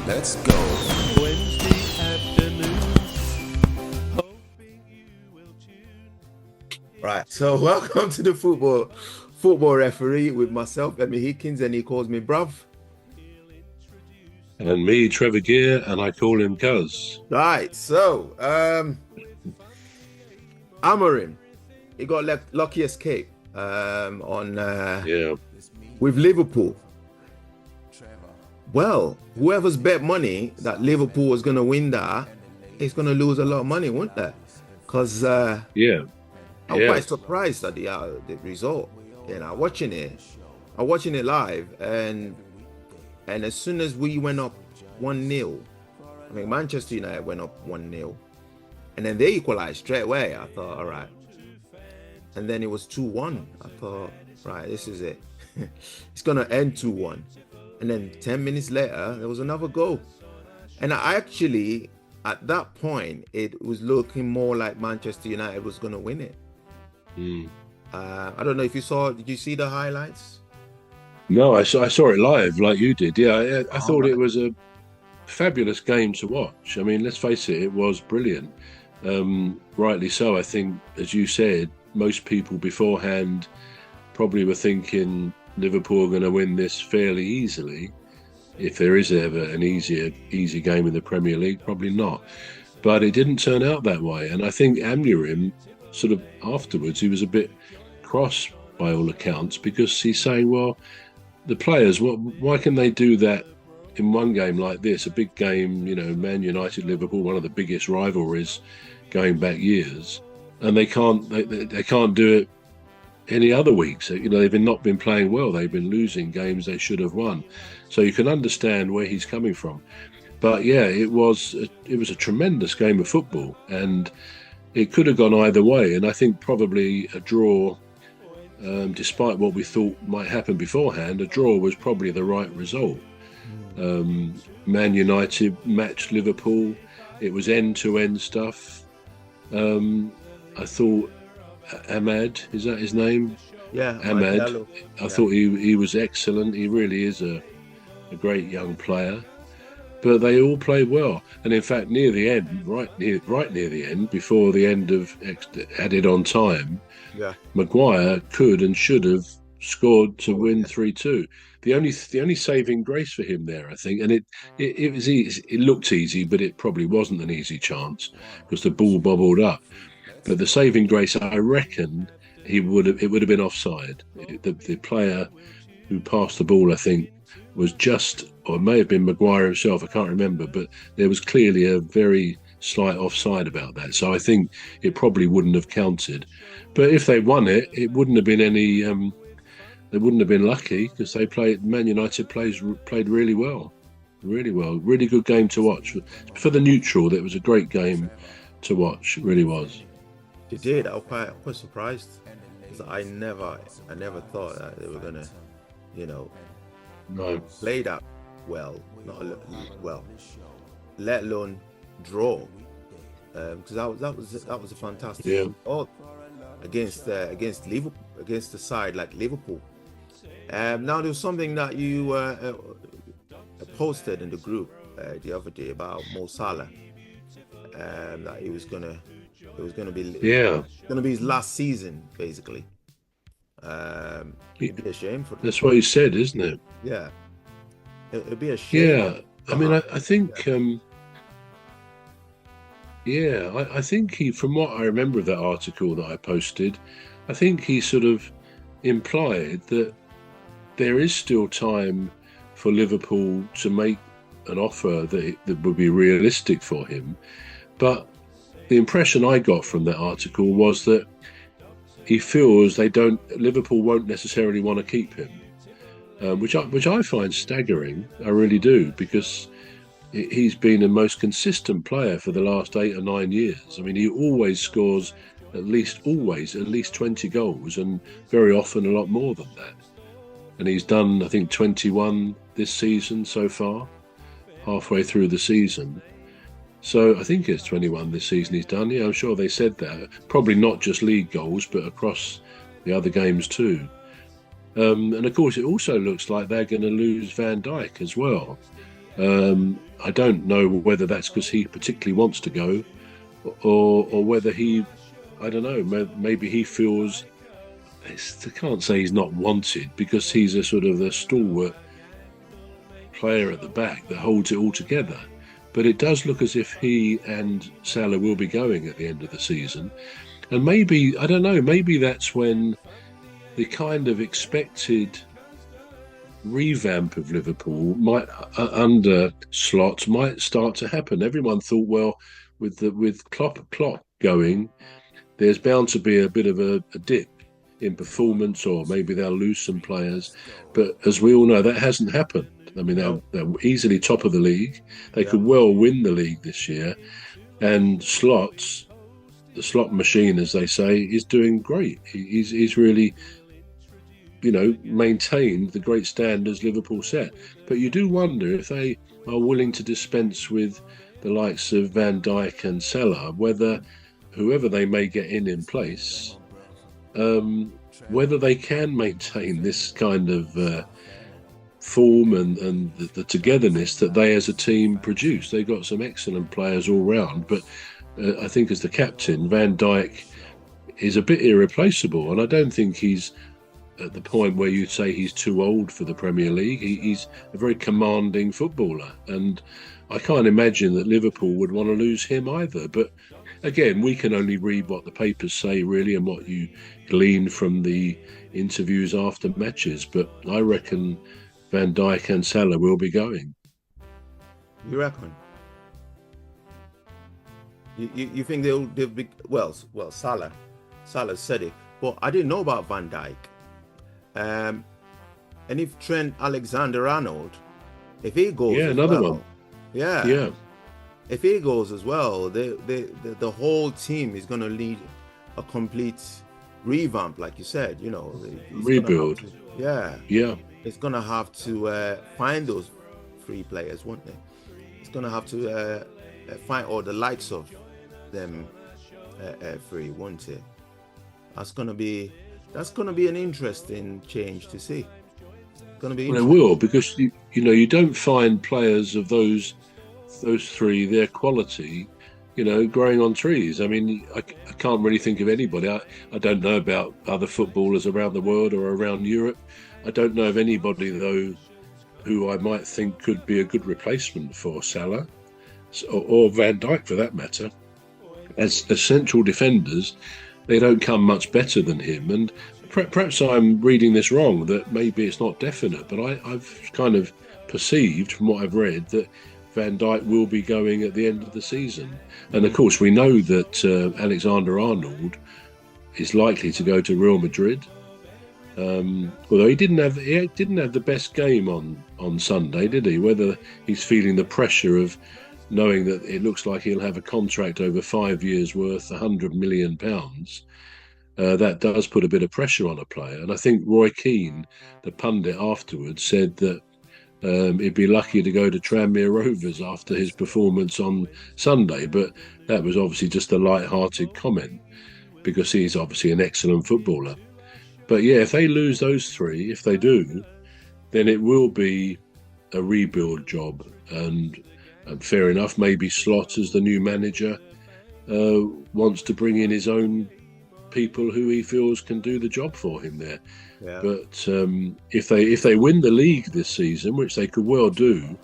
Let's go. Wednesday afternoons, hoping you will tune. Right, so welcome to the football referee with myself, Emmy Hikins, and he calls me bruv. And me, Trevor Gear, and I call him Cuz. Right, so Amorim, he got lucky escape on with Liverpool. Well, whoever's bet money that Liverpool was going to win that, is going to lose a lot of money, won't they? Because I'm quite surprised at the result. You know, I'm watching it live, and as soon as we went up 1-0, I mean Manchester United went up 1-0, and then they equalized straight away. I thought, all right, and then it was 2-1. I thought, right, this is it. It's gonna end 2-1. And then 10 minutes later, there was another goal. And I actually, at that point, it was looking more like Manchester United was going to win it. I don't know if you saw, did you see the highlights? No, I saw it live like you did. Yeah, I thought it was a fabulous game to watch. I mean, let's face it, it was brilliant. Rightly so. I think, as you said, most people beforehand probably were thinking Liverpool are going to win this fairly easily. If there is ever an easy game in the Premier League, probably not. But it didn't turn out that way. And I think Amorim, sort of afterwards, he was a bit cross by all accounts, because he's saying, well, the players, why can they do that in one game like this, a big game, you know, Man United, Liverpool, one of the biggest rivalries going back years, and they can't do it any other weeks. You know, they've not been playing well. They've been losing games they should have won. So you can understand where he's coming from. But yeah, it was a tremendous game of football, and it could have gone either way. And I think probably a draw, despite what we thought might happen beforehand, a draw was probably the right result. Man United matched Liverpool. It was end-to-end stuff. I thought Ahmad, is that his name? Yeah, Ahmad. I thought he was excellent. He really is a great young player. But they all played well, and in fact, near the end, right near the end, before the end of added on time, Maguire could and should have scored to win 3-2. The only saving grace for him there, I think, and it was easy. It looked easy, but it probably wasn't an easy chance because the ball bobbled up. But the saving grace, I reckon, it would have been offside. The player who passed the ball, I think, was just, or it may have been Maguire himself, I can't remember, but there was clearly a very slight offside about that. So I think it probably wouldn't have counted. But if they won it, it wouldn't have been any. They wouldn't have been lucky, because they played. Man United played really well, really good game to watch. For the neutral, it was a great game to watch. It really was. They did. I was quite surprised, because I never thought that they were gonna, play that well, let alone draw. Because that was a fantastic result against Liverpool, against the side like Liverpool. Now there was something that you posted in the group the other day about Mo Salah, that it was gonna be his last season, basically. It'd be a shame for them. That's what he said, isn't it? Yeah, it'd be a shame. Yeah, I mean, I think. I think he, from what I remember of that article that I posted, I think he sort of implied that there is still time for Liverpool to make an offer that would be realistic for him. But the impression I got from that article was that he feels Liverpool won't necessarily want to keep him, which I find staggering. I really do, because he's been the most consistent player for the last 8 or 9 years. I mean, he always scores at least 20 goals, and very often a lot more than that. And he's done, I think, 21 this season so far, halfway through the season. So I think it's 21 this season he's done. Yeah, I'm sure they said that. Probably not just league goals, but across the other games too. And of course, it also looks like they're going to lose Van Dijk as well. I don't know whether that's because he particularly wants to go, or whether he, I don't know, maybe he feels, I can't say he's not wanted, because he's a sort of a stalwart player at the back that holds it all together. But it does look as if he and Salah will be going at the end of the season. And maybe, I don't know, maybe that's when the kind of expected revamp of Liverpool might, under Slot, might start to happen. Everyone thought, well, with Klopp going, there's bound to be a bit of a dip in performance, or maybe they'll lose some players. But as we all know, that hasn't happened. I mean, they're easily top of the league. They could well win the league this year. And the slot machine, as they say, is doing great. He's really, maintained the great standards Liverpool set. But you do wonder if they are willing to dispense with the likes of Van Dijk and Salah, whether whoever they may get in place, whether they can maintain this kind of form and the togetherness that they as a team produce. They've got some excellent players all round, but I think as the captain, Van Dijk is a bit irreplaceable, and I don't think he's at the point where you'd say he's too old for the Premier League. He's a very commanding footballer, and I can't imagine that Liverpool would want to lose him either. But again, we can only read what the papers say, really, and what you glean from the interviews after matches. But I reckon Van Dijk and Salah will be going. You reckon? You think they'll be, well, Salah said it, but I didn't know about Van Dijk. And if Trent Alexander-Arnold, if he goes, another one, if he goes as well, the whole team is going to lead a complete revamp, like you said. Rebuild. It's going to have to find those three players, won't they? It's going to have to find all the likes of them three, won't it? That's going to be an interesting change to see. It's going to be. Well, it will, because you don't find players of those three, their quality, growing on trees. I mean, I can't really think of anybody. I don't know about other footballers around the world or around Europe. I don't know of anybody, though, who I might think could be a good replacement for Salah or Van Dijk, for that matter. As central defenders, they don't come much better than him. And perhaps I'm reading this wrong, that maybe it's not definite, but I've kind of perceived from what I've read that Van Dijk will be going at the end of the season. And of course, we know that Alexander-Arnold is likely to go to Real Madrid. Although he didn't have the best game on Sunday, did he? Whether he's feeling the pressure of knowing that it looks like he'll have a contract over 5 years worth £100 million, that does put a bit of pressure on a player. And I think Roy Keane, the pundit afterwards, said that he'd be lucky to go to Tranmere Rovers after his performance on Sunday. But that was obviously just a light-hearted comment, because he's obviously an excellent footballer. But yeah, if they lose those three, if they do, then it will be a rebuild job. And fair enough, maybe Slot, as the new manager, wants to bring in his own people who he feels can do the job for him there. Yeah. But if they win the league this season, which they could well do,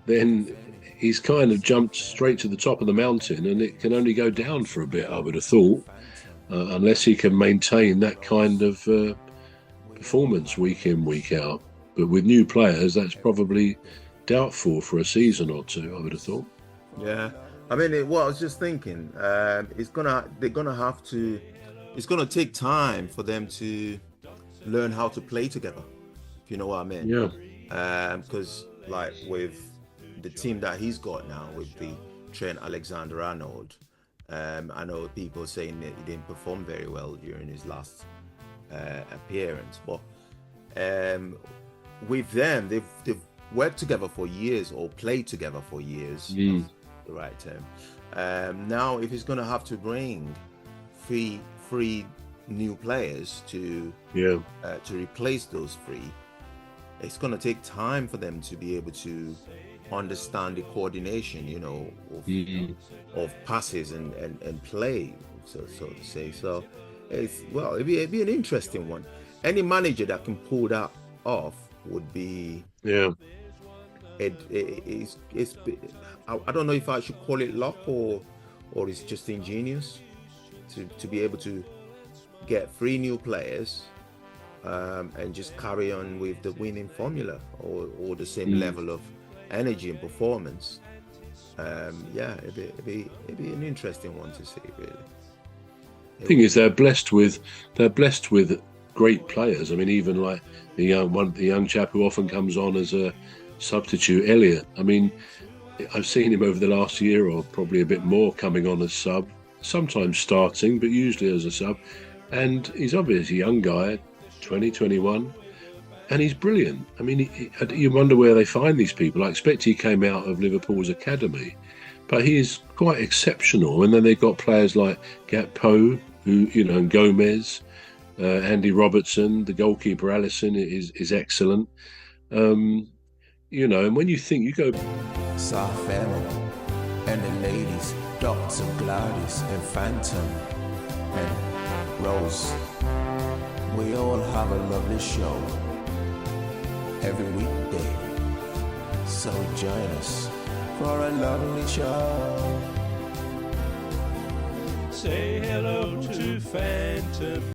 then he's kind of jumped straight to the top of the mountain, and it can only go down for a bit, I would have thought. Unless he can maintain that kind of performance week in, week out. But with new players, that's probably doubtful for a season or two, I would have thought. Yeah, I mean, what I was just thinking, it's gonna take time for them to learn how to play together, if you know what I mean. Yeah. Because like with the team that he's got now, with the Trent Alexander-Arnold, I know people saying that he didn't perform very well during his last appearance, but with them, they've worked together for years, or played together for years. The right term. Now, if he's going to have to bring three new players to replace those three, it's going to take time for them to be able to understand the coordination, you know, of passes and play, so to say. So it'd be an interesting one. Any manager that can pull that off would be it's I don't know if I should call it luck or it's just ingenious to be able to get 3 new players and just carry on with the winning formula or the same level of energy and performance. It'd be an interesting one to see, really. The thing is, they're blessed with great players. I mean, even like the young chap who often comes on as a substitute, Elliot. I mean, I've seen him over the last year, or probably a bit more, coming on as sub, sometimes starting, but usually as a sub. And he's obviously a young guy, 20, 21, and he's brilliant. I mean, you wonder where they find these people. I expect he came out of Liverpool's academy, but he is quite exceptional. And then they've got players like Gakpo, who, you know, and Gomez, Andy Robertson, the goalkeeper Alisson is excellent. You know, and when you think, you go... Soft Family, and the ladies, Dr. Gladys and Phantom, and Rose. We all have a lovely show every weekday, so join us for a lovely show. Say hello to Phantom.